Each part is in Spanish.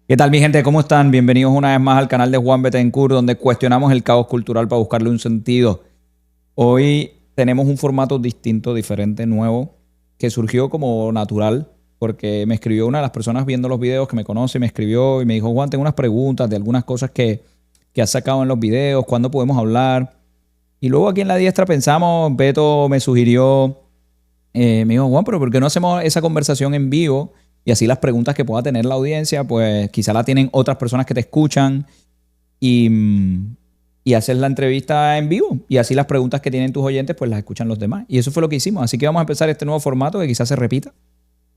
¿Qué tal, mi gente? ¿Cómo están? Bienvenidos una vez más al canal de Juan Betancourt, donde cuestionamos el caos cultural para buscarle un sentido. Hoy tenemos un formato distinto, diferente, nuevo, que surgió como natural, porque me escribió una de las personas viendo los videos que me conoce, me escribió y me dijo: Juan, tengo unas preguntas de algunas cosas que has sacado en los videos, ¿cuándo podemos hablar? Y luego aquí en La Diestra pensamos, Beto me sugirió, me dijo: Juan, pero ¿por qué no hacemos esa conversación en vivo? Y así las preguntas que pueda tener la audiencia, pues quizá la tienen otras personas que te escuchan y, y haces la entrevista en vivo. Y así las preguntas que tienen tus oyentes, pues las escuchan los demás. Y eso fue lo que hicimos. Así que vamos a empezar este nuevo formato que quizás se repita,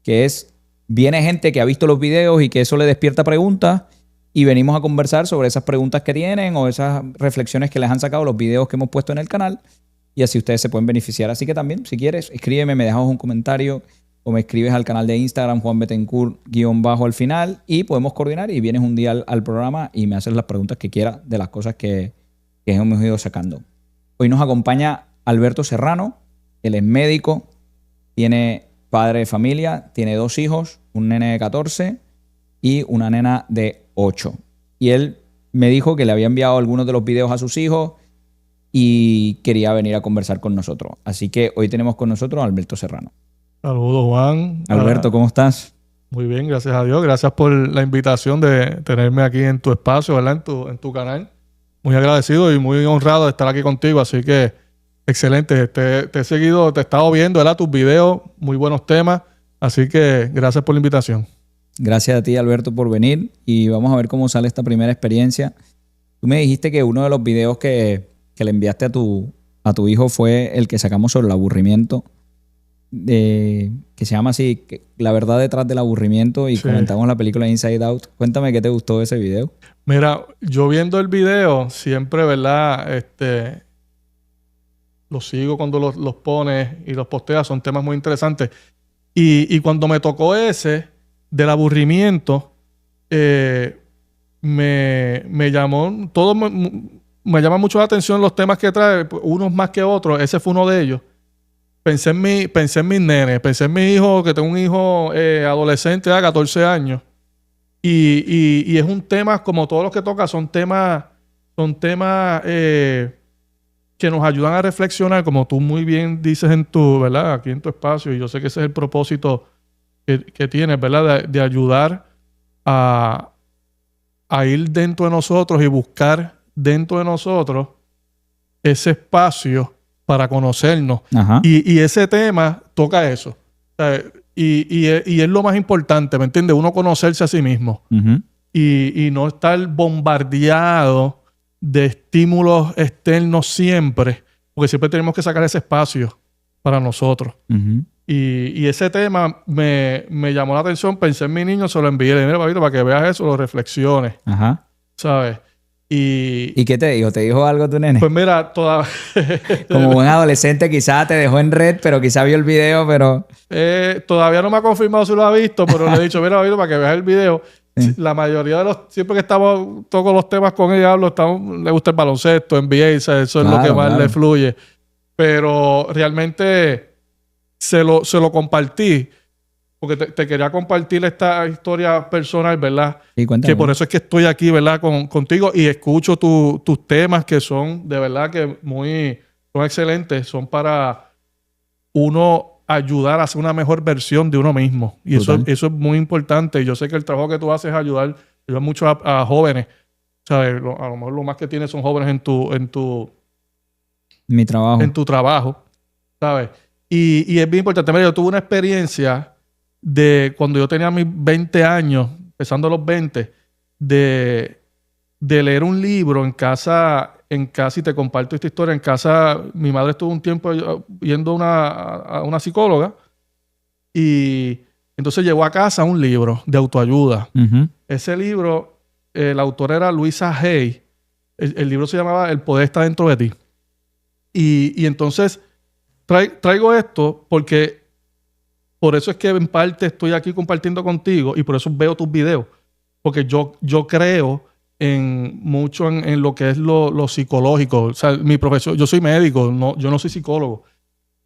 que es, viene gente que ha visto los videos y que eso le despierta preguntas y venimos a conversar sobre esas preguntas que tienen o esas reflexiones que les han sacado los videos que hemos puesto en el canal. Y así ustedes se pueden beneficiar. Así que también, si quieres, escríbeme, me dejas un comentario o me escribes al canal de Instagram, Juan Betancourt _ al final, y podemos coordinar y vienes un día al programa y me haces las preguntas que quieras de las cosas que hemos ido sacando. Hoy nos acompaña Alberto Serrano. Él es médico, tiene padre de familia, tiene 2 hijos, un nene de 14 y una nena de 8. Y él me dijo que le había enviado algunos de los videos a sus hijos y quería venir a conversar con nosotros. Así que hoy tenemos con nosotros a Alberto Serrano. Saludos, Juan. Alberto, ¿cómo estás? Muy bien, gracias a Dios. Gracias por la invitación de tenerme aquí en tu espacio, ¿verdad? En tu canal. Muy agradecido y muy honrado de estar aquí contigo. Así que, excelente. Te he seguido, te he estado viendo, ¿verdad? Tus videos, muy buenos temas. Así que, gracias por la invitación. Gracias a ti, Alberto, por venir. Y vamos a ver cómo sale esta primera experiencia. Tú me dijiste que uno de los videos que le enviaste a tu hijo fue el que sacamos sobre el aburrimiento. Que se llama así, La verdad detrás del aburrimiento, y sí, comentamos la película Inside Out. Cuéntame qué te gustó de ese video. Mira, yo viendo el video siempre, ¿verdad? Los sigo cuando los pones y los posteas, son temas muy interesantes. Y cuando me tocó ese del aburrimiento, me llamó, me llama mucho la atención los temas que trae, unos más que otros. Ese fue uno de ellos. Pensé en mis nenes, pensé en mi hijo, que tengo un hijo adolescente de 14 años. Y es un tema, como todos los que toca, son temas que nos ayudan a reflexionar, como tú muy bien dices ¿verdad? Aquí en tu espacio, y yo sé que ese es el propósito que tienes, ¿verdad? De ayudar a ir dentro de nosotros y buscar dentro de nosotros ese espacio para conocernos. Y ese tema toca eso. O sea, y es lo más importante, ¿me entiendes? Uno conocerse a sí mismo. Y no estar bombardeado de estímulos externos siempre, porque siempre tenemos que sacar ese espacio para nosotros. Y ese tema me llamó la atención, pensé en mi niño, se lo envié, mira, papito, para que veas eso, lo reflexiones. ¿Sabes? ¿Y qué te dijo? ¿Te dijo algo tu nene? Pues mira, como buen adolescente, quizás te dejó en red, pero quizás vio el video, pero... todavía no me ha confirmado si lo ha visto, pero le he dicho, mira, para que veas el video. Sí. La mayoría de siempre que toco los temas con él y hablo, le gusta el baloncesto, NBA, eso es lo que más le fluye. Pero realmente se lo compartí, porque te quería compartir esta historia personal, ¿verdad? Sí, que por eso es que estoy aquí, ¿verdad? Contigo, y escucho tus temas, que son de verdad que son excelentes. Son para uno ayudar a ser una mejor versión de uno mismo. Y eso es muy importante. Yo sé que el trabajo que tú haces es ayudar mucho a jóvenes. ¿Sabes? A lo mejor lo más que tienes son jóvenes mi trabajo. En tu trabajo, ¿sabes? Y es bien importante. Mira, yo tuve una experiencia de cuando yo tenía mis 20 años, empezando los 20, de leer un libro en casa, y te comparto esta historia. En casa, mi madre estuvo un tiempo yendo a una psicóloga, y entonces llegó a casa un libro de autoayuda. Ese libro, el autor era Louisa Hay. El libro se llamaba El poder está dentro de ti. Y entonces traigo esto porque por eso es que en parte estoy aquí compartiendo contigo, y por eso veo tus videos, porque yo creo mucho en lo que es lo psicológico. O sea, mi profesión, yo soy médico, yo no soy psicólogo,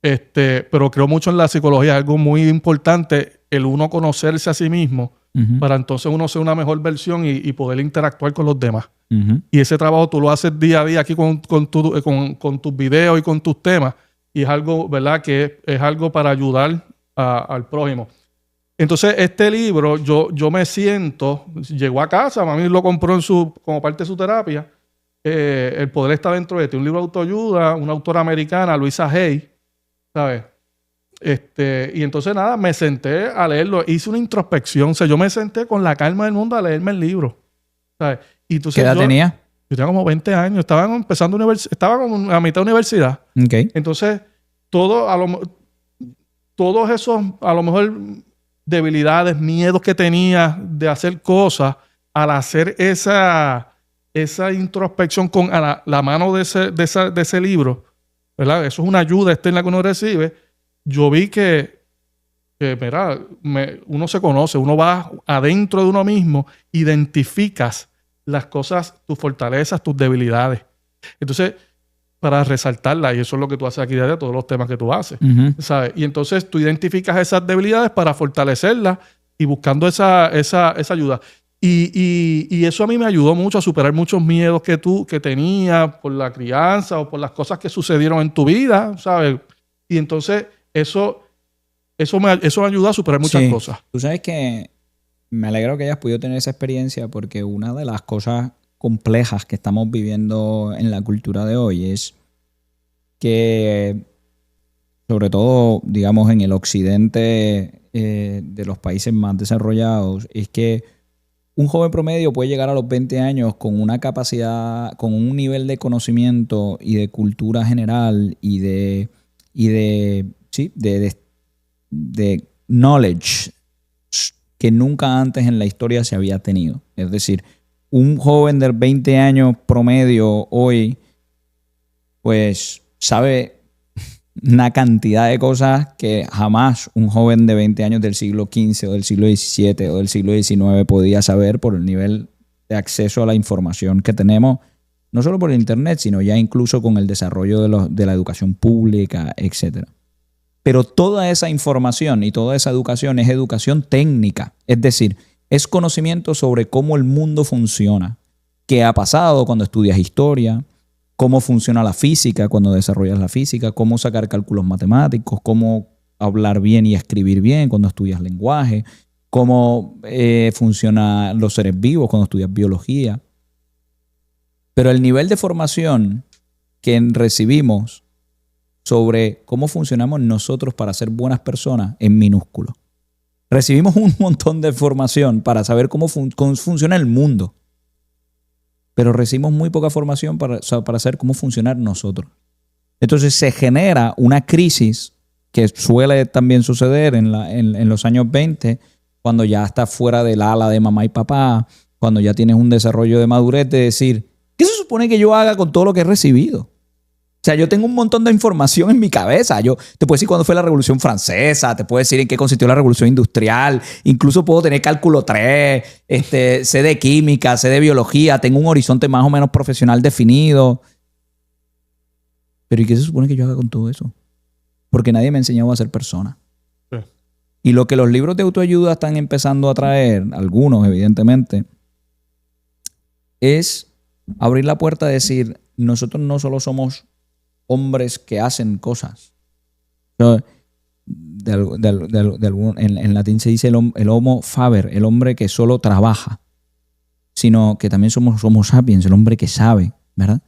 pero creo mucho en la psicología. Es algo muy importante el uno conocerse a sí mismo para entonces uno ser una mejor versión y poder interactuar con los demás. Ujú. Y ese trabajo tú lo haces día a día aquí con tus videos y con tus temas. Y es algo, ¿verdad? Que es algo para ayudar al prójimo. Entonces, este libro, yo me siento, llegó a casa, mami lo compró como parte de su terapia. El poder está dentro de ti. Un libro de autoayuda, una autora americana, Louisa Hay, ¿sabes? Y entonces nada, me senté a leerlo, hice una introspección, o sea, yo me senté con la calma del mundo a leerme el libro, ¿sabes? Y entonces ¿Qué edad tenía? yo tenía como 20 años, estaba como a mitad de universidad. Ok. Entonces, todos esos, a lo mejor, debilidades, miedos que tenía de hacer cosas, al hacer esa introspección con la mano de ese libro, ¿verdad? Eso es una ayuda externa que uno recibe. Yo vi que mira, uno se conoce, uno va adentro de uno mismo, identificas las cosas, tus fortalezas, tus debilidades. Entonces, para resaltarlas, y eso es lo que tú haces aquí de todos los temas que tú haces, Ujú. ¿sabes? Y entonces tú identificas esas debilidades para fortalecerlas y buscando esa ayuda. Y eso a mí me ayudó mucho a superar muchos miedos que tenía por la crianza o por las cosas que sucedieron en tu vida, ¿sabes? Y entonces eso me ayuda a superar muchas Sí. cosas. Tú sabes que me alegro que hayas podido tener esa experiencia porque una de las cosas complejas que estamos viviendo en la cultura de hoy es que, sobre todo, digamos, en el occidente de los países más desarrollados, es que un joven promedio puede llegar a los 20 años con una capacidad, con un nivel de conocimiento y de cultura general y de knowledge que nunca antes en la historia se había tenido. Es decir, un joven de 20 años promedio hoy, pues sabe una cantidad de cosas que jamás un joven de 20 años del siglo XV o del siglo XVII o del siglo XIX podía saber por el nivel de acceso a la información que tenemos, no solo por el internet, sino ya incluso con el desarrollo de la educación pública, etc. Pero toda esa información y toda esa educación es educación técnica, es decir, es conocimiento sobre cómo el mundo funciona, qué ha pasado cuando estudias historia, cómo funciona la física cuando desarrollas la física, cómo sacar cálculos matemáticos, cómo hablar bien y escribir bien cuando estudias lenguaje, cómo funcionan los seres vivos cuando estudias biología. Pero el nivel de formación que recibimos sobre cómo funcionamos nosotros para ser buenas personas es minúsculo. Recibimos un montón de información para saber cómo funciona el mundo, pero recibimos muy poca formación para saber cómo funcionar nosotros. Entonces se genera una crisis que suele también suceder en los años 20, cuando ya estás fuera del ala de mamá y papá, cuando ya tienes un desarrollo de madurez, de decir, ¿qué se supone que yo haga con todo lo que he recibido? O sea, yo tengo un montón de información en mi cabeza. Yo te puedo decir cuándo fue la Revolución Francesa, te puedo decir en qué consistió la Revolución Industrial, incluso puedo tener cálculo 3, sé de química, sé de biología, tengo un horizonte más o menos profesional definido. Pero ¿y qué se supone que yo haga con todo eso? Porque nadie me ha enseñado a ser persona. Sí. Y lo que los libros de autoayuda están empezando a traer, algunos evidentemente, es abrir la puerta a decir, nosotros no solo somos hombres que hacen cosas. En latín se dice el homo faber, el hombre que solo trabaja, sino que también somos homo sapiens, el hombre que sabe, ¿verdad?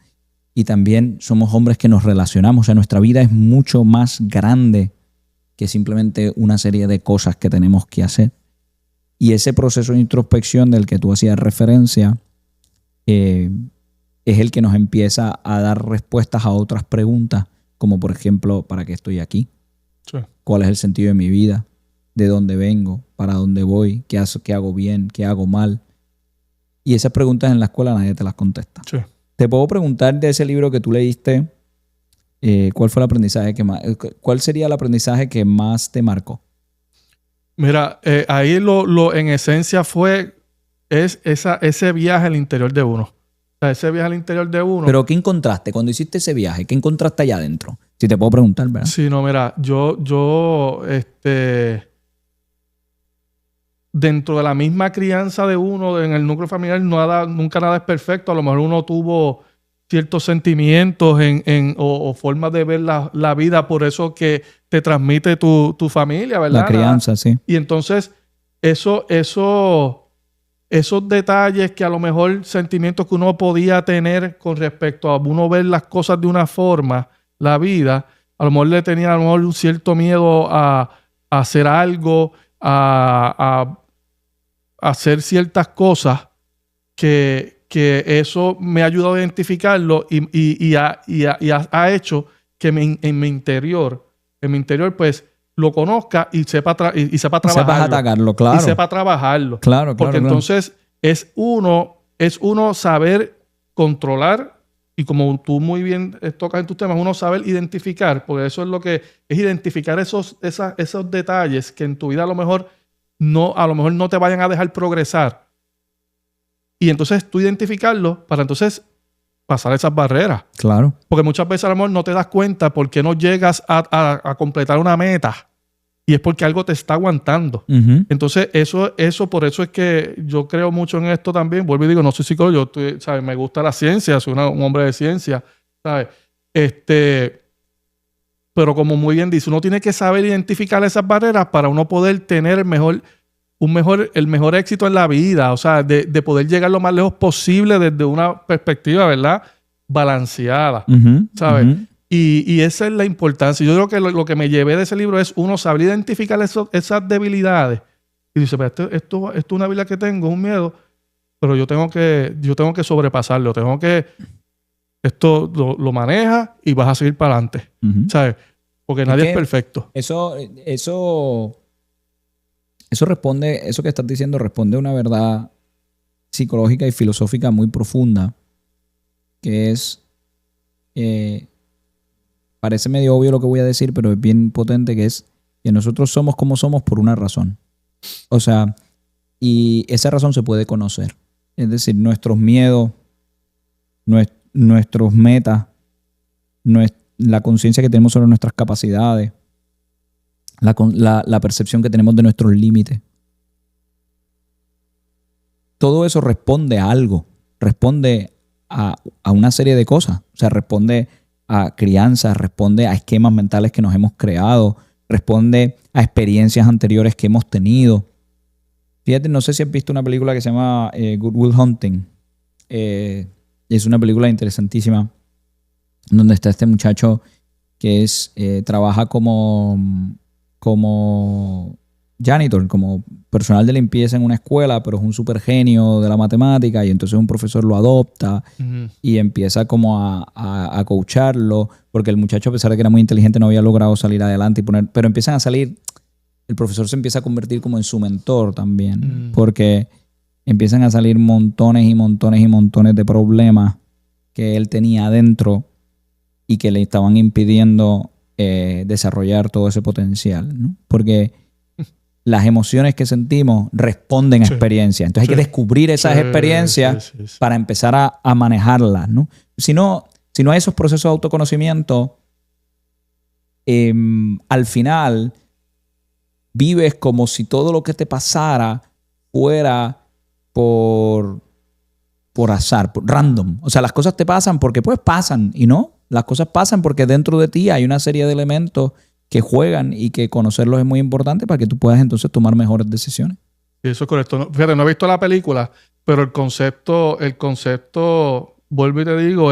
Y también somos hombres que nos relacionamos. O sea, nuestra vida es mucho más grande que simplemente una serie de cosas que tenemos que hacer. Y ese proceso de introspección del que tú hacías referencia es el que nos empieza a dar respuestas a otras preguntas, como por ejemplo, ¿para qué estoy aquí? Sí. ¿Cuál es el sentido de mi vida? ¿De dónde vengo? ¿Para dónde voy? ¿Qué hago bien? ¿Qué hago mal? Y esas preguntas en la escuela nadie te las contesta. Sí. Te puedo preguntar de ese libro que tú leíste, ¿cuál fue el aprendizaje cuál sería el aprendizaje que más te marcó? Mira, ahí en esencia es ese viaje al interior de uno. O sea, ese viaje al interior de uno. ¿Pero qué encontraste cuando hiciste ese viaje? ¿Qué encontraste allá adentro? Si te puedo preguntar, ¿verdad? Sí, no, mira, yo dentro de la misma crianza de uno, en el núcleo familiar, nunca nada es perfecto. A lo mejor uno tuvo ciertos sentimientos o formas de ver la vida, por eso que te transmite tu familia, ¿verdad? La crianza, sí. Y entonces, esos detalles que a lo mejor sentimientos que uno podía tener con respecto a uno ver las cosas de una forma, la vida, a lo mejor le tenía a lo mejor un cierto miedo a hacer algo, a hacer ciertas cosas que eso me ha ayudado a identificarlo y ha hecho que en mi interior pues lo conozca y sepa trabajarlo. Sepas atacarlo, claro. Y sepa trabajarlo. Claro, porque entonces es uno saber controlar, y como tú muy bien tocas en tus temas, uno saber identificar, porque eso es lo que es identificar esos detalles que en tu vida a lo mejor no te vayan a dejar progresar. Y entonces tú identificarlo para entonces pasar esas barreras. Claro. Porque muchas veces a lo mejor no te das cuenta por qué no llegas a completar una meta. Y es porque algo te está aguantando. Uh-huh. Entonces, por eso es que yo creo mucho en esto también. Vuelvo y digo, no soy psicólogo, ¿sabes? Me gusta la ciencia, soy un hombre de ciencia, ¿sabes? Pero como muy bien dice, uno tiene que saber identificar esas barreras para uno poder tener el mejor éxito en la vida. O sea, de poder llegar lo más lejos posible desde una perspectiva, ¿verdad? Balanceada, uh-huh. ¿sabes? Uh-huh. Y esa es la importancia. Yo creo que lo que me llevé de ese libro es uno saber identificar esas debilidades. Y dice, pero esto es una habilidad que tengo, es un miedo, pero yo tengo que sobrepasarlo. Esto lo manejas y vas a seguir para adelante. Uh-huh. ¿Sabes? Porque nadie es perfecto. Eso responde, eso que estás diciendo responde a una verdad psicológica y filosófica muy profunda, que es... parece medio obvio lo que voy a decir, pero es bien potente, que es que nosotros somos como somos por una razón. O sea, y esa razón se puede conocer. Es decir, nuestros miedos, nuestros metas, la conciencia que tenemos sobre nuestras capacidades, la percepción que tenemos de nuestros límites. Todo eso responde a algo, responde a una serie de cosas. O sea, responde a crianza, responde a esquemas mentales que nos hemos creado, responde a experiencias anteriores que hemos tenido. Fíjate, no sé si has visto una película que se llama Good Will Hunting. Es una película interesantísima donde está este muchacho que trabaja como janitor, como personal de limpieza en una escuela, pero es un súper genio de la matemática, y entonces un profesor lo adopta uh-huh. y empieza como a coacharlo, porque el muchacho, a pesar de que era muy inteligente, no había logrado salir adelante pero empiezan a salir, el profesor se empieza a convertir como en su mentor también, porque empiezan a salir montones y montones y montones de problemas que él tenía adentro y que le estaban impidiendo desarrollar todo ese potencial, ¿no? Porque las emociones que sentimos responden a experiencias. Entonces hay que descubrir esas experiencias para empezar a manejarlas, ¿no? Si no hay esos procesos de autoconocimiento, al final vives como si todo lo que te pasara fuera por azar, por random. O sea, las cosas te pasan porque pues pasan, y no. Las cosas pasan porque dentro de ti hay una serie de elementos que juegan, y que conocerlos es muy importante para que tú puedas entonces tomar mejores decisiones. Sí, eso es correcto. Fíjate, no he visto la película, pero el concepto, vuelvo y te digo,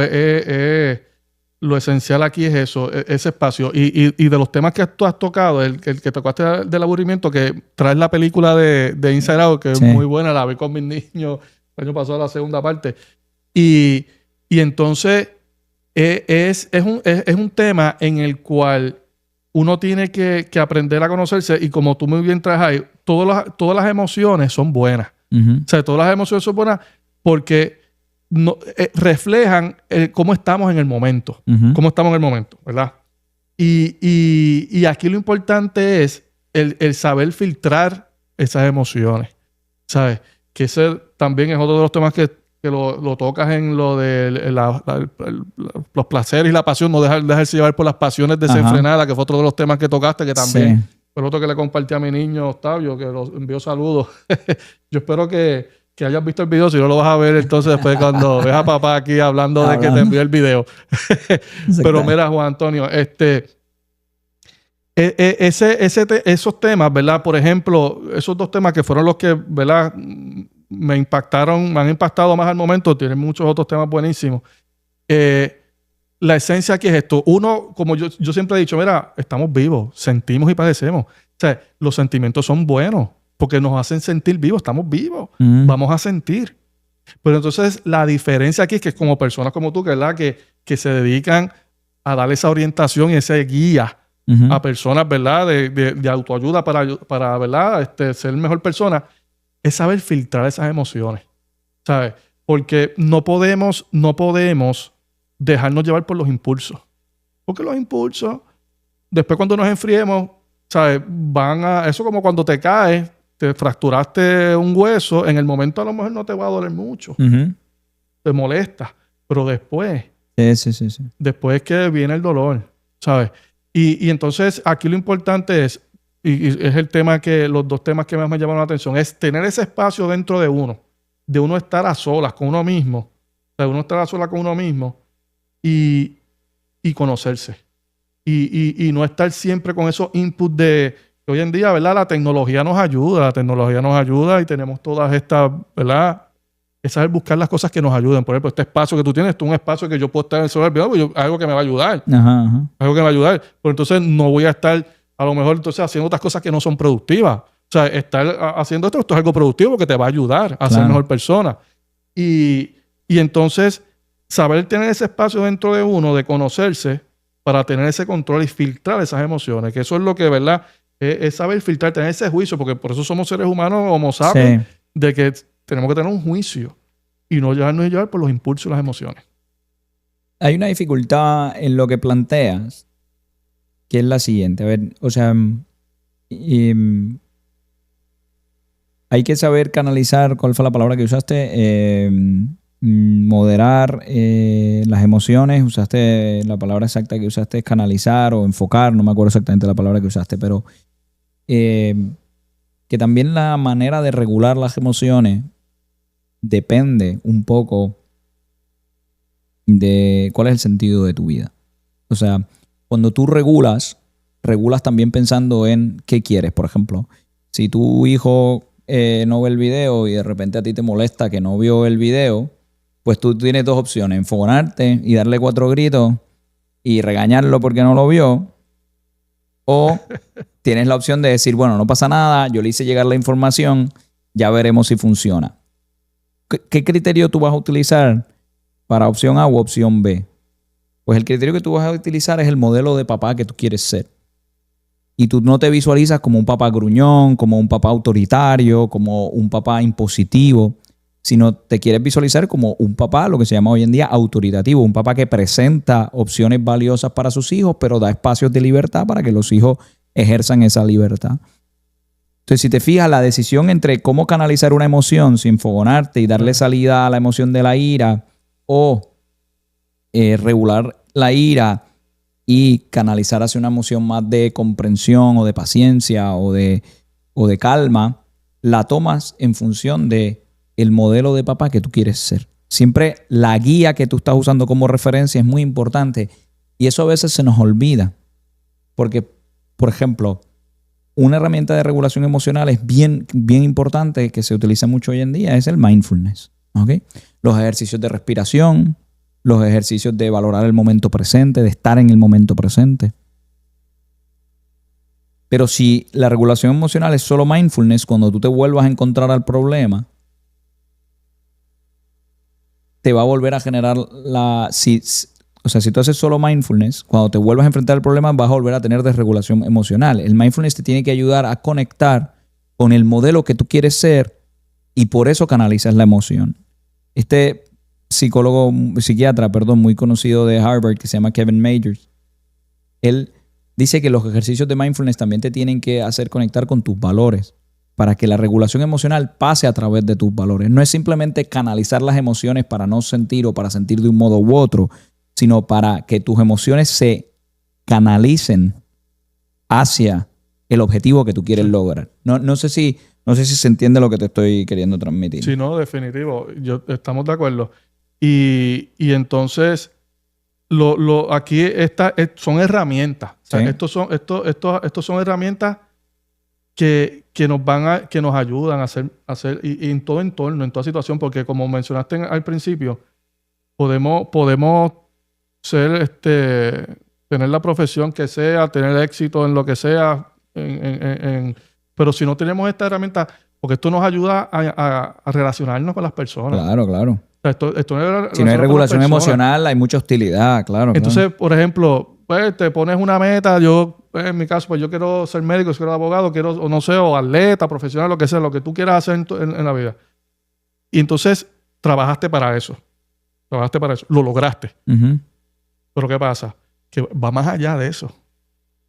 lo esencial aquí es eso, ese espacio. Y de los temas que tú has tocado, el que tocaste del aburrimiento, que traes la película de Inside Out, que es muy buena, la vi con mis niños el año pasado, la segunda parte. Y entonces es un tema en el cual uno tiene que aprender a conocerse, y como tú muy bien traes ahí, todas las emociones son buenas. Uh-huh. O sea, todas las emociones son buenas porque reflejan cómo estamos en el momento. Uh-huh. Cómo estamos en el momento, ¿verdad? Y aquí lo importante es el saber filtrar esas emociones, ¿sabes? Que ese también es otro de los temas que lo tocas en lo de los placeres y la pasión, no dejarse llevar por las pasiones desenfrenadas, que fue otro de los temas que tocaste, que también Fue el otro que le compartí a mi niño Octavio, que lo envió saludos. Yo espero que hayas visto el video. Si no lo vas a ver, entonces después cuando ves a papá aquí hablando de que te envió el video. Pero mira, Juan Antonio, esos temas, ¿verdad? Por ejemplo, esos dos temas que fueron los que, ¿verdad? Me impactaron, me han impactado más al momento. Tienen muchos otros temas buenísimos. La esencia aquí es esto. Uno, como yo siempre he dicho, mira, estamos vivos, sentimos y padecemos. O sea, los sentimientos son buenos porque nos hacen sentir vivos, estamos vivos, vamos a sentir. Pero entonces la diferencia aquí es que como personas como tú, ¿verdad? Que se dedican a darle esa orientación y esa guía a personas, ¿verdad? De autoayuda para ¿verdad? Ser mejor persona, es saber filtrar esas emociones, ¿sabes? Porque no podemos dejarnos llevar por los impulsos. Porque los impulsos, después cuando nos enfriemos, ¿sabes? Eso como cuando te caes, te fracturaste un hueso, en el momento a lo mejor no te va a doler mucho. Te molesta. Pero después, después es que viene el dolor, ¿sabes? Y entonces aquí lo importante es, y es los dos temas que más me llaman la atención, es tener ese espacio dentro de uno estar a solas con uno mismo, o sea, uno estar a solas con uno mismo y conocerse. Y no estar siempre con esos inputs de hoy en día, ¿verdad? La tecnología nos ayuda y tenemos todas estas, ¿verdad? Es saber buscar las cosas que nos ayuden. Por ejemplo, este espacio que tú tienes, es un espacio que yo puedo estar en el celular, algo que me va a ayudar. Algo que me va a ayudar. Pero entonces no voy a estar, a lo mejor, entonces haciendo otras cosas que no son productivas. O sea, estar haciendo esto es algo productivo porque te va a ayudar a ser mejor persona. Y entonces, saber tener ese espacio dentro de uno, de conocerse, para tener ese control y filtrar esas emociones. Que eso es lo que, ¿verdad? Es saber filtrar, tener ese juicio, porque por eso somos seres humanos, homo sapiens, de que tenemos que tener un juicio y no llevar por los impulsos y las emociones. Hay una dificultad en lo que planteas, que es la siguiente. A ver, o sea, hay que saber canalizar, ¿cuál fue la palabra que usaste? Moderar las emociones. Usaste la palabra exacta que usaste, es canalizar o enfocar, no me acuerdo exactamente la palabra que usaste, pero que también la manera de regular las emociones depende un poco de cuál es el sentido de tu vida. O sea, cuando tú regulas también pensando en qué quieres. Por ejemplo, si tu hijo no ve el video y de repente a ti te molesta que no vio el video, pues tú tienes dos opciones: enfogonarte y darle 4 gritos y regañarlo porque no lo vio, o tienes la opción de decir, bueno, no pasa nada, yo le hice llegar la información, ya veremos si funciona. ¿Qué criterio tú vas a utilizar para opción A u opción B? Pues el criterio que tú vas a utilizar es el modelo de papá que tú quieres ser. Y tú no te visualizas como un papá gruñón, como un papá autoritario, como un papá impositivo, sino te quieres visualizar como un papá, lo que se llama hoy en día autoritativo, un papá que presenta opciones valiosas para sus hijos, pero da espacios de libertad para que los hijos ejerzan esa libertad. Entonces, si te fijas, la decisión entre cómo canalizar una emoción sin enfogonarte y darle salida a la emoción de la ira, o regular la ira y canalizar hacia una emoción más de comprensión o de paciencia o de calma, la tomas en función de el modelo de papá que tú quieres ser. Siempre la guía que tú estás usando como referencia es muy importante, y eso a veces se nos olvida. Porque, por ejemplo, una herramienta de regulación emocional es bien, bien importante, que se utiliza mucho hoy en día, es el mindfulness. ¿Okay? Los ejercicios de respiración, los ejercicios de valorar el momento presente, de estar en el momento presente. Pero si la regulación emocional es solo mindfulness, cuando tú te vuelvas a encontrar al problema, te va a volver a generar si tú haces solo mindfulness, cuando te vuelvas a enfrentar el problema vas a volver a tener desregulación emocional. El mindfulness te tiene que ayudar a conectar con el modelo que tú quieres ser, y por eso canalizas la emoción. Este psiquiatra, muy conocido de Harvard, que se llama Kevin Majors, él dice que los ejercicios de mindfulness también te tienen que hacer conectar con tus valores, para que la regulación emocional pase a través de tus valores. No es simplemente canalizar las emociones para no sentir o para sentir de un modo u otro, sino para que tus emociones se canalicen hacia el objetivo que tú quieres lograr. No sé si se entiende lo que te estoy queriendo transmitir. Sí, no, definitivo. Estamos de acuerdo. Y entonces, aquí son herramientas. O sea, Sí. estos son herramientas que nos ayudan a hacer y en todo entorno, en toda situación, porque como mencionaste al principio, podemos ser, tener la profesión que sea, tener éxito en lo que sea, pero si no tenemos esta herramienta, porque esto nos ayuda a relacionarnos con las personas. Claro. O sea, esto Si no hay relacionarnos con las regulación personas. emocional, hay mucha hostilidad, claro. Entonces, por ejemplo, pues, te pones una meta, en mi caso, pues yo quiero ser médico, quiero ser abogado, o no sé, o atleta, profesional, lo que sea, lo que tú quieras hacer en la vida. Y entonces, trabajaste para eso, lo lograste. Ujú. Pero ¿qué pasa? Que va más allá de eso. O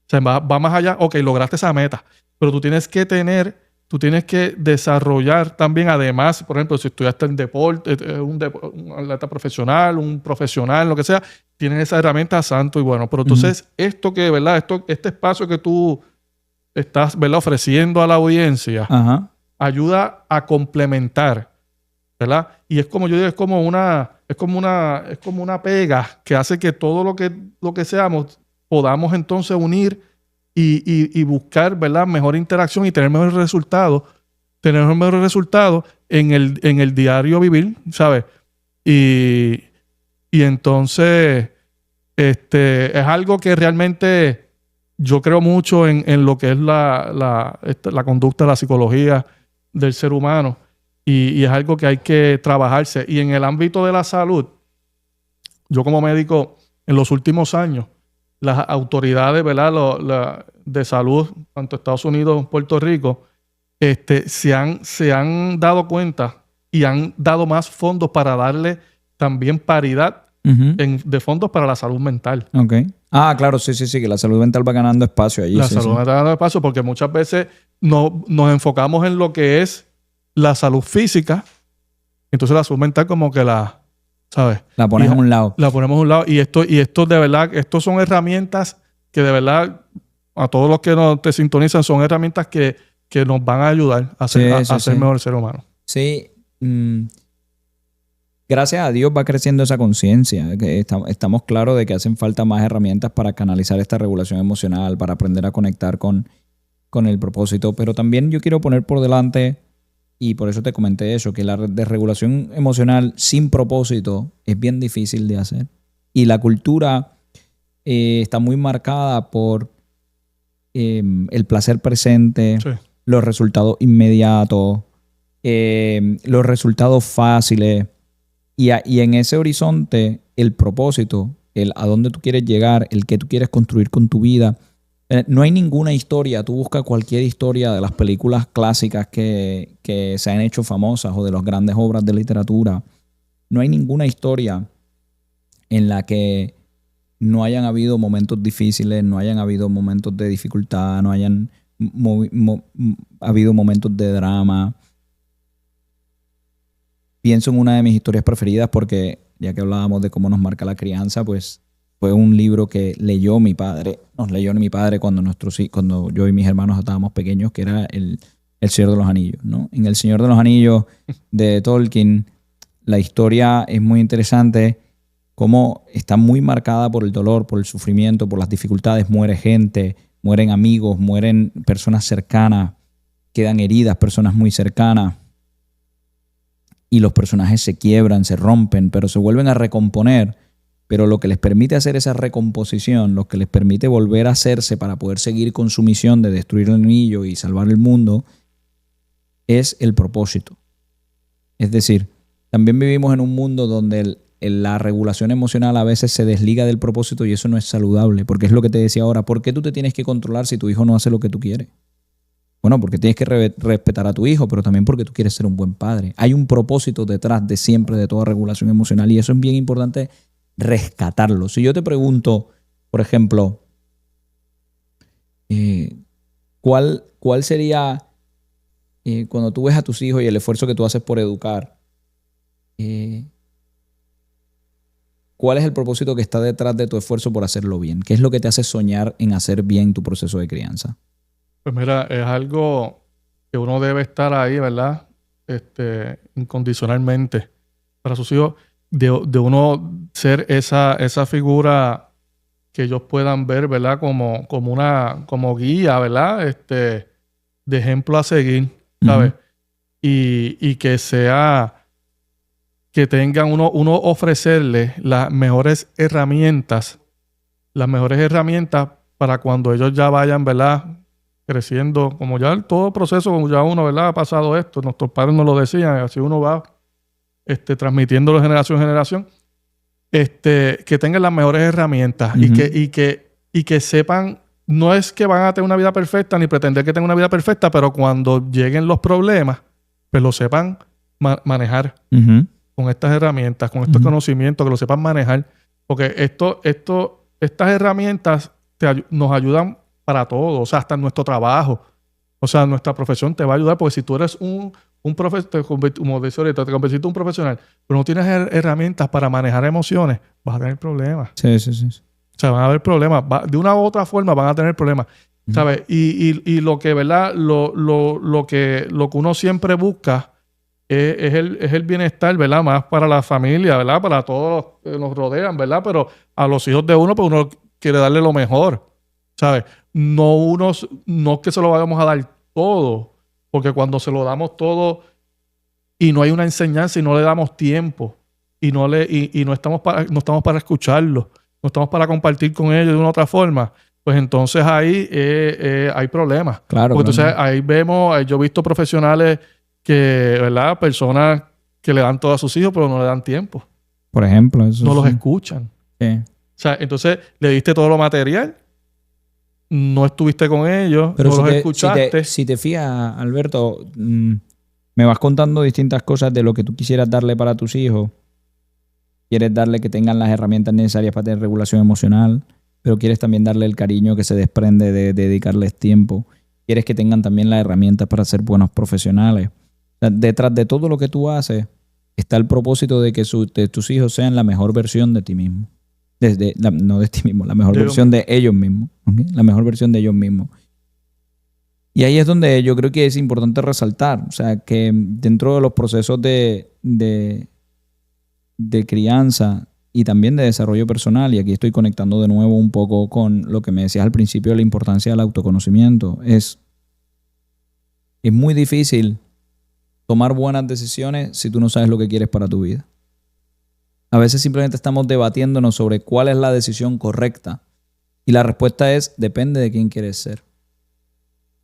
sea, va más allá, ok, lograste esa meta, pero tú tienes que desarrollar también, además, por ejemplo, si estudiaste en deporte, un atleta profesional, un profesional, lo que sea, tienes esa herramienta santo y bueno. Pero entonces, ¿verdad? Este espacio que tú estás, ¿verdad?, ofreciendo a la audiencia, Ajá. ayuda a complementar, ¿verdad? Y es como yo digo, es como una pega que hace que todo lo que seamos podamos entonces unir y buscar, ¿verdad?, mejor interacción y tener mejores resultados en el diario vivir, ¿sabes? Y entonces es algo que realmente yo creo mucho en lo que es la conducta, la psicología del ser humano y es algo que hay que trabajarse. Y en el ámbito de la salud, yo como médico, en los últimos años, las autoridades, ¿verdad?, de salud, tanto Estados Unidos como Puerto Rico, se han dado cuenta y han dado más fondos para darle también paridad Ujú. de fondos para la salud mental. Ok. Ah, claro, sí, que la salud mental va ganando espacio allí. La Sí, salud sí. mental da paso porque muchas veces nos enfocamos en lo que es la salud física, entonces la salud mental como que ¿sabes? La pones a un lado. La ponemos a un lado y esto de verdad, estos son herramientas que de verdad a todos los que te sintonizan son herramientas que nos van a ayudar a ser mejor ser humano. Sí. Gracias a Dios va creciendo esa conciencia. Estamos claros de que hacen falta más herramientas para canalizar esta regulación emocional, para aprender a conectar con el propósito. Pero también yo quiero poner por delante, y por eso te comenté eso, que la desregulación emocional sin propósito es bien difícil de hacer. Y la cultura está muy marcada por el placer presente, Sí. los resultados inmediatos, los resultados fáciles. Y en ese horizonte, el propósito, el a dónde tú quieres llegar, el que tú quieres construir con tu vida, no hay ninguna historia. Tú buscas cualquier historia de las películas clásicas que se han hecho famosas o de las grandes obras de literatura. No hay ninguna historia en la que no hayan habido momentos difíciles, no hayan habido momentos de dificultad, no hayan habido momentos de drama. Pienso en una de mis historias preferidas porque, ya que hablábamos de cómo nos marca la crianza, pues fue un libro que nos leyó mi padre cuando yo y mis hermanos estábamos pequeños, que era El Señor de los Anillos, ¿no? En El Señor de los Anillos de Tolkien, la historia es muy interesante, cómo está muy marcada por el dolor, por el sufrimiento, por las dificultades. Muere gente, mueren amigos, mueren personas cercanas, quedan heridas personas muy cercanas. Y los personajes se quiebran, se rompen, pero se vuelven a recomponer. Pero lo que les permite hacer esa recomposición, lo que les permite volver a hacerse para poder seguir con su misión de destruir el anillo y salvar el mundo, es el propósito. Es decir, también vivimos en un mundo donde la regulación emocional a veces se desliga del propósito y eso no es saludable. Porque es lo que te decía ahora. ¿Por qué tú te tienes que controlar si tu hijo no hace lo que tú quieres? Bueno, porque tienes que respetar a tu hijo, pero también porque tú quieres ser un buen padre. Hay un propósito detrás de siempre de toda regulación emocional y eso es bien importante rescatarlo. Si yo te pregunto, por ejemplo, ¿cuál sería cuando tú ves a tus hijos y el esfuerzo que tú haces por educar? ¿Cuál es el propósito que está detrás de tu esfuerzo por hacerlo bien? ¿Qué es lo que te hace soñar en hacer bien tu proceso de crianza? Pues mira, es algo que uno debe estar ahí, ¿verdad? Incondicionalmente para sus hijos, de uno ser esa figura que ellos puedan ver, ¿verdad? Como guía, ¿verdad? De ejemplo a seguir, ¿sabes? Y que que tengan uno ofrecerles las mejores herramientas para cuando ellos ya vayan, ¿verdad? Creciendo, como ya todo proceso, como ya uno, ¿verdad? Ha pasado esto, nuestros padres nos lo decían, así uno va transmitiéndolo de generación en generación, que tengan las mejores herramientas y que sepan, no es que van a tener una vida perfecta ni pretender que tengan una vida perfecta, pero cuando lleguen los problemas, pues lo sepan manejar con estas herramientas, con estos conocimientos, que lo sepan manejar, porque estas herramientas nos ayudan para todo, o sea, hasta en nuestro trabajo. O sea, nuestra profesión te va a ayudar, porque si tú eres un profesional, como decía ahorita, te convertiste en un profesional, pero no tienes herramientas para manejar emociones, vas a tener problemas. Sí. O sea, van a haber problemas. De una u otra forma van a tener problemas. ¿Sabes? Y lo que, ¿verdad? Lo que uno siempre busca es el bienestar, ¿verdad? Más para la familia, ¿verdad? Para todos los que nos rodean, ¿verdad? Pero a los hijos de uno, pues uno quiere darle lo mejor, ¿sabes? No que se lo vayamos a dar todo, porque cuando se lo damos todo y no hay una enseñanza y no le damos tiempo y no estamos para escucharlo, no estamos para compartir con ellos de una u otra forma, pues entonces ahí hay problemas. Claro. Porque entonces ahí vemos, yo he visto profesionales que, ¿verdad? Personas que le dan todo a sus hijos, pero no le dan tiempo. Por ejemplo, eso no los escuchan. Sí. O sea, entonces le diste todo lo material, no estuviste con ellos, pero no los escuchaste. Si te fijas, Alberto, me vas contando distintas cosas de lo que tú quisieras darle para tus hijos. Quieres darle que tengan las herramientas necesarias para tener regulación emocional, pero quieres también darle el cariño que se desprende de dedicarles tiempo. Quieres que tengan también las herramientas para ser buenos profesionales. O sea, detrás de todo lo que tú haces está el propósito de que tus hijos sean la mejor versión de ti mismo. No de ti mismo, la mejor versión de ellos mismos. ¿Okay? La mejor versión de ellos mismos. Y ahí es donde yo creo que es importante resaltar. O sea, que dentro de los procesos de crianza y también de desarrollo personal, y aquí estoy conectando de nuevo un poco con lo que me decías al principio de la importancia del autoconocimiento, es muy difícil tomar buenas decisiones si tú no sabes lo que quieres para tu vida. A veces simplemente estamos debatiéndonos sobre cuál es la decisión correcta. Y la respuesta es, depende de quién quieres ser.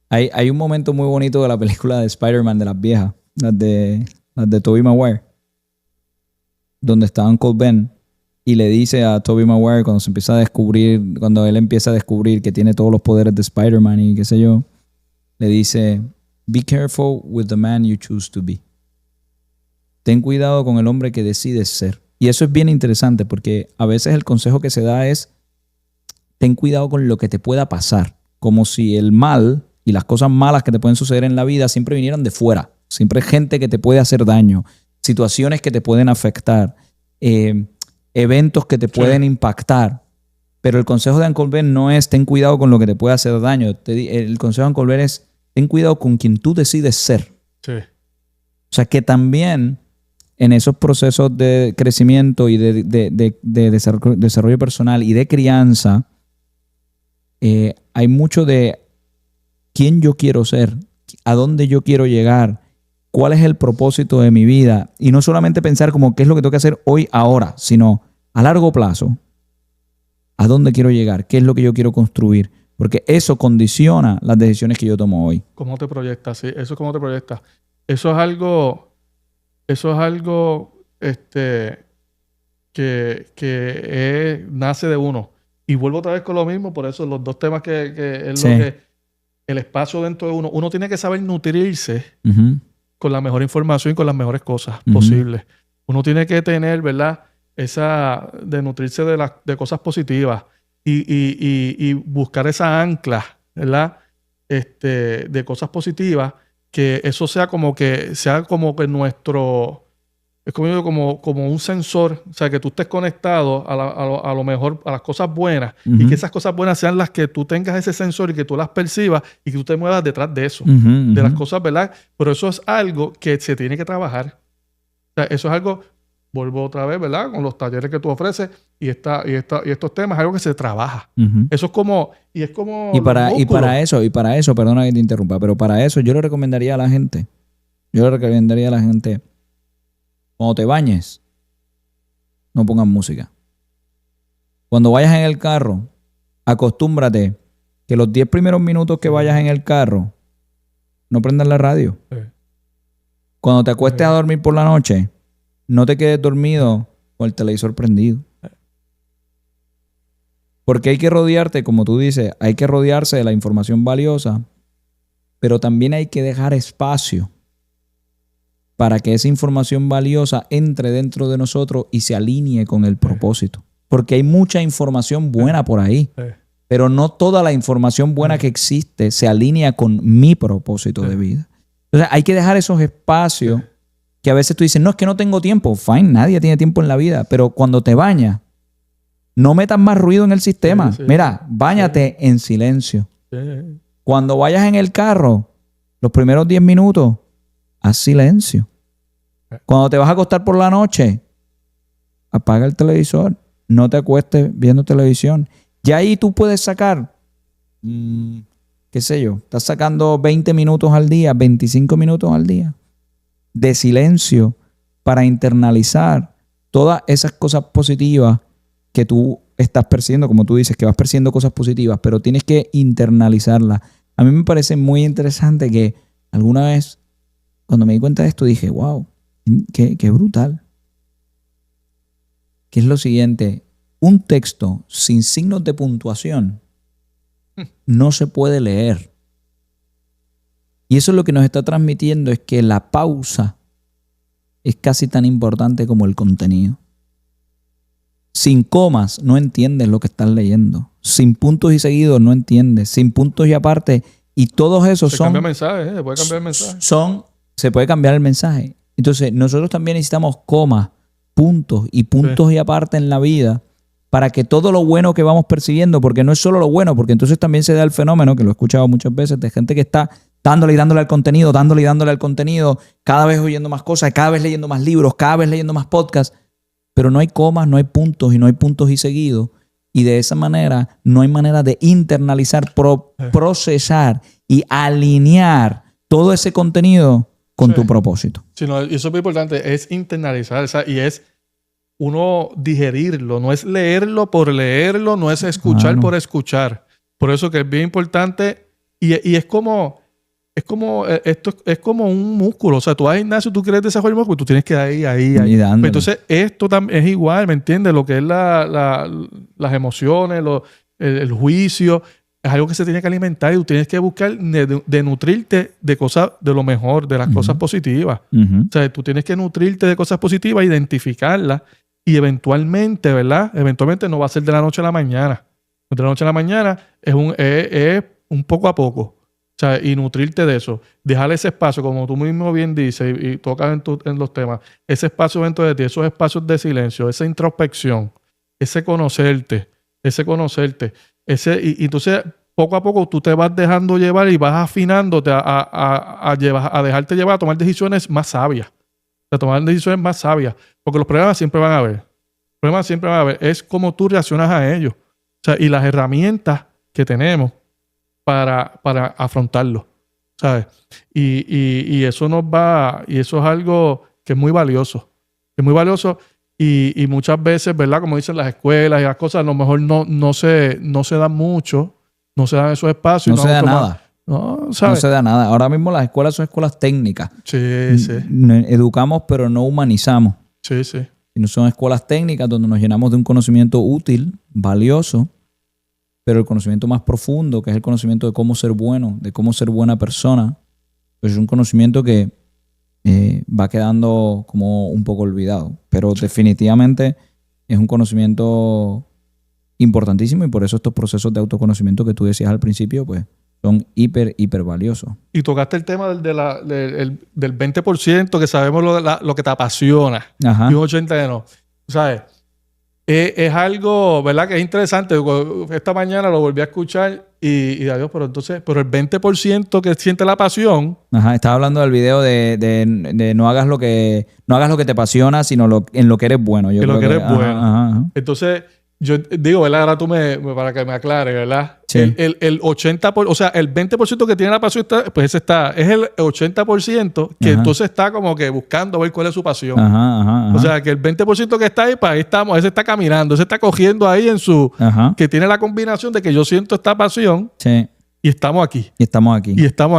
Hay un momento muy bonito de la película de Spider-Man, de las viejas, las de Tobey Maguire, donde está Uncle Ben y le dice a Tobey Maguire cuando él empieza a descubrir que tiene todos los poderes de Spider-Man y qué sé yo, le dice, be careful with the man you choose to be. Ten cuidado con el hombre que decides ser. Y eso es bien interesante porque a veces el consejo que se da es ten cuidado con lo que te pueda pasar. Como si el mal y las cosas malas que te pueden suceder en la vida siempre vinieran de fuera. Siempre hay gente que te puede hacer daño, situaciones que te pueden afectar, eventos que te pueden impactar. Pero el consejo de Uncle Ben no es ten cuidado con lo que te puede hacer daño. El consejo de Uncle Ben es ten cuidado con quien tú decides ser. Sí. O sea que también en esos procesos de crecimiento y de desarrollo personal y de crianza, hay mucho de quién yo quiero ser, a dónde yo quiero llegar, cuál es el propósito de mi vida. Y no solamente pensar como qué es lo que tengo que hacer hoy, ahora, sino a largo plazo. ¿A dónde quiero llegar? ¿Qué es lo que yo quiero construir? Porque eso condiciona las decisiones que yo tomo hoy. ¿Cómo te proyectas? Sí, eso es cómo te proyectas. Eso es algo que nace de uno. Y vuelvo otra vez con lo mismo, por eso los dos temas que es lo que el espacio dentro de uno tiene que saber nutrirse con la mejor información y con las mejores cosas posibles. Uno tiene que tener, ¿verdad? De nutrirse de cosas positivas y buscar esa ancla, ¿verdad? De cosas positivas, que eso sea como que nuestro Es como un sensor, o sea, que tú estés conectado a lo mejor a las cosas buenas y que esas cosas buenas sean las que tú tengas ese sensor y que tú las percibas y que tú te muevas detrás de eso, de las cosas, ¿verdad? Pero eso es algo que se tiene que trabajar. O sea, eso es algo, vuelvo otra vez, ¿verdad? Con los talleres que tú ofreces y estos temas, algo que se trabaja. Eso es como, y es como y para eso, perdona que te interrumpa, pero para eso yo le recomendaría a la gente, cuando te bañes, no pongas música. Cuando vayas en el carro, acostúmbrate que los 10 primeros minutos que vayas en el carro, no prendas la radio. Sí. Cuando te acuestes a dormir por la noche, no te quedes dormido con el televisor prendido. Porque hay que rodearte, como tú dices, hay que rodearse de la información valiosa, pero también hay que dejar espacio para que esa información valiosa entre dentro de nosotros y se alinee con el propósito. Porque hay mucha información buena por ahí, pero no toda la información buena que existe se alinea con mi propósito de vida. Entonces hay que dejar esos espacios que a veces tú dices, no, es que no tengo tiempo. Fine, nadie tiene tiempo en la vida, pero cuando te bañas, no metas más ruido en el sistema. Mira, báñate en silencio. Cuando vayas en el carro, los primeros 10 minutos, haz silencio. Cuando te vas a acostar por la noche, apaga el televisor. No te acuestes viendo televisión. Ya ahí tú puedes sacar, qué sé yo, estás sacando 20 minutos al día, 25 minutos al día de silencio para internalizar todas esas cosas positivas que tú estás percibiendo, como tú dices, que vas percibiendo cosas positivas, pero tienes que internalizarlas. A mí me parece muy interesante que alguna vez, cuando me di cuenta de esto, dije, wow, qué brutal. Que es lo siguiente, un texto sin signos de puntuación no se puede leer. Y eso es lo que nos está transmitiendo, es que la pausa es casi tan importante como el contenido. Sin comas no entiendes lo que estás leyendo. Sin puntos y seguidos no entiendes. Sin puntos y aparte. Y todos esos se cambia el mensaje, se puede cambiar el mensaje. Se puede cambiar el mensaje. Entonces nosotros también necesitamos comas, puntos y aparte en la vida para que todo lo bueno que vamos percibiendo, porque no es solo lo bueno, porque entonces también se da el fenómeno, que lo he escuchado muchas veces, de gente que está dándole y dándole al contenido, cada vez oyendo más cosas, cada vez leyendo más libros, cada vez leyendo más podcasts, pero no hay comas, no hay puntos y seguidos, y de esa manera no hay manera de internalizar, procesar y alinear todo ese contenido con tu propósito. Sí, no, y eso es muy importante, es internalizar, y es uno digerirlo, no es leerlo por leerlo, no es escuchar por escuchar. Por eso que es bien importante y es como esto es como un músculo. O sea, tú vas al gimnasio, tú quieres desarrollar el músculo, tú tienes que ir ahí. Pero entonces esto también es igual, ¿me entiendes? Lo que es las emociones, el juicio, es algo que se tiene que alimentar y tú tienes que buscar de nutrirte de cosas, de lo mejor, de las cosas positivas. O sea, tú tienes que nutrirte de cosas positivas, identificarlas y eventualmente, ¿verdad? Eventualmente no va a ser de la noche a la mañana. De la noche a la mañana es un poco a poco. O sea, y nutrirte de eso. Dejar ese espacio, como tú mismo bien dices y tocas en los temas, ese espacio dentro de ti, esos espacios de silencio, esa introspección, ese conocerte. Y entonces, poco a poco, tú te vas dejando llevar y vas afinándote a dejarte llevar a tomar decisiones más sabias. A tomar decisiones más sabias. Porque los problemas siempre van a haber. Es como tú reaccionas a ellos. O sea, y las herramientas que tenemos para afrontarlo, ¿sabes? Y eso y eso es algo que es muy valioso. Es muy valioso y muchas veces, ¿verdad? Como dicen las escuelas y las cosas, a lo mejor no se dan mucho, no se dan esos espacios. No se da nada. No, ¿sabes? No se da nada. Ahora mismo las escuelas son escuelas técnicas. Sí. Educamos, pero no humanizamos. Sí. Y no son escuelas técnicas donde nos llenamos de un conocimiento útil, valioso, pero el conocimiento más profundo, que es el conocimiento de cómo ser bueno, de cómo ser buena persona, pues es un conocimiento que va quedando como un poco olvidado. Pero definitivamente es un conocimiento importantísimo y por eso estos procesos de autoconocimiento que tú decías al principio, pues son hiper valiosos. Y tocaste el tema del 20% que sabemos lo que te apasiona. Ajá. Y un 80% no. ¿Sabes? Es algo, ¿verdad? Que es interesante. Esta mañana lo volví a escuchar y adiós, pero el 20% que siente la pasión. Ajá, estaba hablando del video de no hagas lo que te apasiona, sino en lo que eres bueno. Yo en lo que eres bueno. Ajá. Entonces, yo digo, ¿verdad? Ahora tú para que me aclares, ¿verdad? Sí. El 80%, o sea, el 20% que tiene la pasión, pues ese está, es el 80% que Ajá. entonces está como que buscando ver cuál es su pasión. Ajá. O sea, que el 20% que está ahí, pues ahí estamos, ese está caminando, ese está cogiendo ahí en su... Ajá. Que tiene la combinación de que yo siento esta pasión Sí. y estamos aquí. Y estamos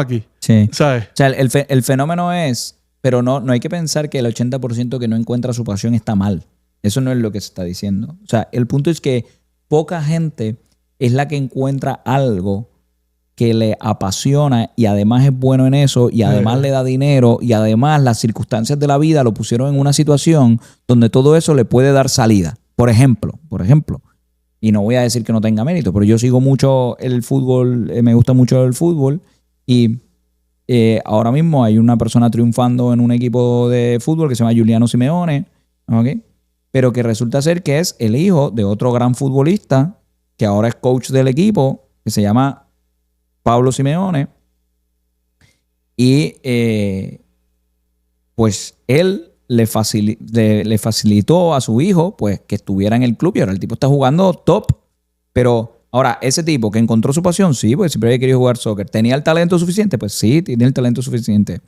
aquí. Sí. ¿Sabes? O sea, el fenómeno es, pero no hay que pensar que el 80% que no encuentra su pasión está mal. Eso no es lo que se está diciendo. O sea, el punto es que poca gente es la que encuentra algo que le apasiona y además es bueno en eso y además le da dinero y además las circunstancias de la vida lo pusieron en una situación donde todo eso le puede dar salida. Por ejemplo, y no voy a decir que no tenga mérito, pero yo sigo mucho el fútbol, me gusta mucho el fútbol y ahora mismo hay una persona triunfando en un equipo de fútbol que se llama Giuliano Simeone, ¿ok? Pero que resulta ser que es el hijo de otro gran futbolista que ahora es coach del equipo, que se llama Pablo Simeone. Y pues él le facilitó a su hijo pues que estuviera en el club y ahora el tipo está jugando top. Pero ahora, ese tipo que encontró su pasión, sí, pues siempre había querido jugar soccer. ¿Tenía el talento suficiente? Pues sí, tiene el talento suficiente.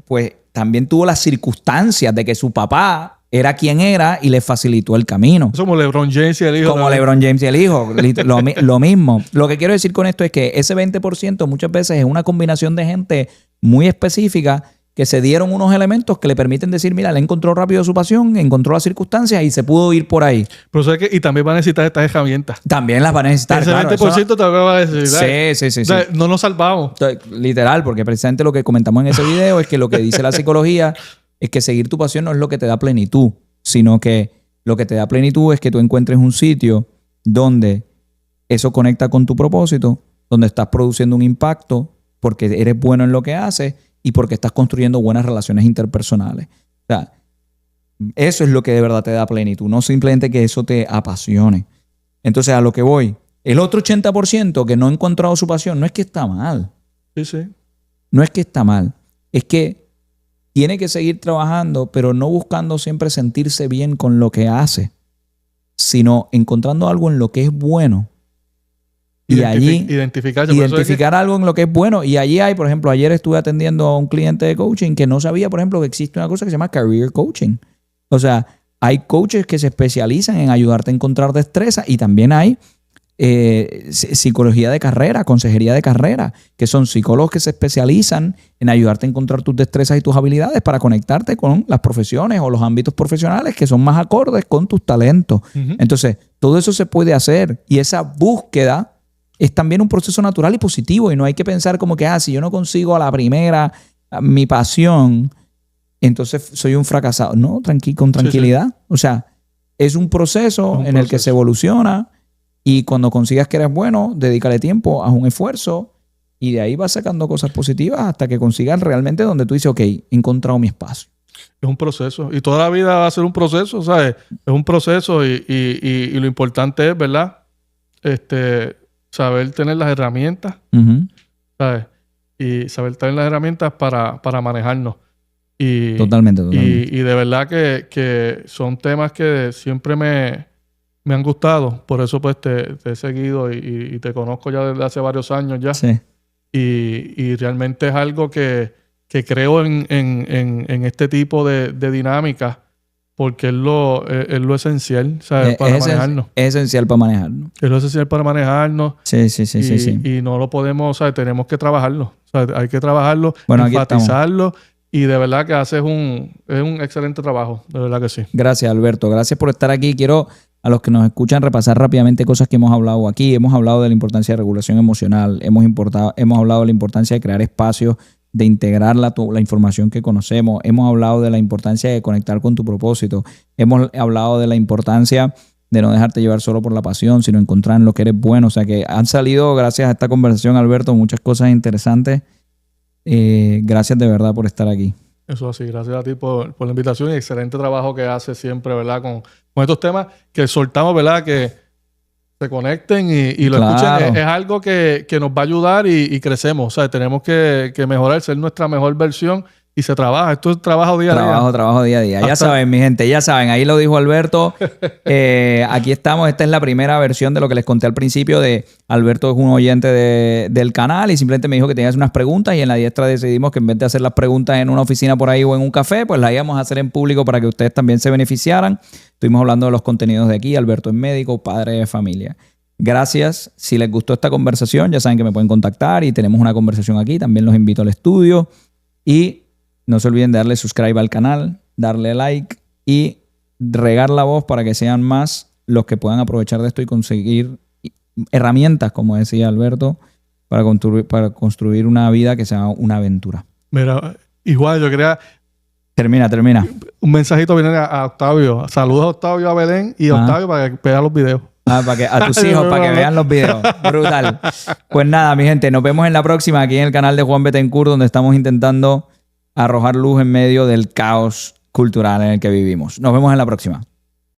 Pues también tuvo las circunstancias de que su papá era quien era y le facilitó el camino. Como LeBron James y el hijo. Como LeBron James y el hijo. Lo mismo. Lo que quiero decir con esto es que ese 20% muchas veces es una combinación de gente muy específica que se dieron unos elementos que le permiten decir, mira, él encontró rápido su pasión, encontró las circunstancias y se pudo ir por ahí. Pero sabes que y también va a necesitar estas herramientas. También las va a necesitar. Ese 20% también va a necesitar. Sí. O sea, no nos salvamos. Literal, porque precisamente lo que comentamos en ese video es que lo que dice la psicología es que seguir tu pasión no es lo que te da plenitud, sino que lo que te da plenitud es que tú encuentres un sitio donde eso conecta con tu propósito, donde estás produciendo un impacto porque eres bueno en lo que haces y porque estás construyendo buenas relaciones interpersonales. O sea, eso es lo que de verdad te da plenitud, no simplemente que eso te apasione. Entonces, a lo que voy, el otro 80% que no ha encontrado su pasión no es que está mal. Sí. No es que está mal, es que tiene que seguir trabajando, pero no buscando siempre sentirse bien con lo que hace, sino encontrando algo en lo que es bueno. Y allí identificar algo en lo que es bueno. Y allí hay, por ejemplo, ayer estuve atendiendo a un cliente de coaching que no sabía, por ejemplo, que existe una cosa que se llama career coaching. O sea, hay coaches que se especializan en ayudarte a encontrar destreza y también hay psicología de carrera, consejería de carrera, que son psicólogos que se especializan en ayudarte a encontrar tus destrezas y tus habilidades para conectarte con las profesiones o los ámbitos profesionales que son más acordes con tus talentos. Entonces, todo eso se puede hacer y esa búsqueda es también un proceso natural y positivo y no hay que pensar como que, si yo no consigo a la primera mi pasión, entonces soy un fracasado. No, con tranquilidad. Sí. O sea, es un proceso en el que se evoluciona y cuando consigas que eres bueno, dedícale tiempo, haz un esfuerzo y de ahí vas sacando cosas positivas hasta que consigas realmente donde tú dices, ok, he encontrado mi espacio. Es un proceso y toda la vida va a ser un proceso, ¿sabes? Es un proceso y lo importante es, ¿verdad? Saber tener las herramientas, ¿sabes? Y saber tener las herramientas para manejarnos. Totalmente. Y de verdad que son temas que siempre me han gustado. Por eso pues te he seguido y te conozco ya desde hace varios años ya. Sí. Y realmente es algo que creo en este tipo de dinámicas porque es lo esencial, ¿sabes? Para manejarnos. Es esencial para manejarnos. Es lo esencial para manejarnos. Sí. Y no lo podemos, ¿sabes? Tenemos que trabajarlo. ¿Sabes? Hay que trabajarlo, bueno, enfatizarlo. Y de verdad que haces un excelente trabajo. De verdad que sí. Gracias, Alberto. Gracias por estar aquí. Quiero a los que nos escuchan repasar rápidamente cosas que hemos hablado aquí. Hemos hablado de la importancia de regulación emocional. Hemos hablado de la importancia de crear espacios, de integrar la información que conocemos. Hemos hablado de la importancia de conectar con tu propósito. Hemos hablado de la importancia de no dejarte llevar solo por la pasión, sino encontrar en lo que eres bueno. O sea que han salido, gracias a esta conversación, Alberto, muchas cosas interesantes. Gracias de verdad por estar aquí. Eso así, gracias a ti por la invitación y excelente trabajo que haces siempre, ¿verdad? Con estos temas que soltamos, ¿verdad? Que se conecten y lo escuchen. Es algo que nos va a ayudar y crecemos. O sea, tenemos que mejorar, ser nuestra mejor versión y se trabaja. Esto es trabajo día a día. Trabajo día a día. Ya saben, mi gente, ya saben. Ahí lo dijo Alberto. Aquí estamos. Esta es la primera versión de lo que les conté al principio de Alberto es un oyente del canal y simplemente me dijo que tenías unas preguntas y en la diestra decidimos que en vez de hacer las preguntas en una oficina por ahí o en un café, pues las íbamos a hacer en público para que ustedes también se beneficiaran. Estuvimos hablando de los contenidos de aquí. Alberto es médico, padre de familia. Gracias. Si les gustó esta conversación, ya saben que me pueden contactar y tenemos una conversación aquí. También los invito al estudio y no se olviden de darle subscribe al canal, darle like y regar la voz para que sean más los que puedan aprovechar de esto y conseguir herramientas, como decía Alberto, para construir una vida que sea una aventura. Mira, igual yo quería... Termina. Un mensajito viene a Octavio. Saludos a Octavio, a Belén y a Octavio para que vea los videos. Para que, a tus hijos, para que vean los videos. Brutal. Pues nada, mi gente, nos vemos en la próxima aquí en el canal de Juan Betancourt, donde estamos intentando arrojar luz en medio del caos cultural en el que vivimos. Nos vemos en la próxima.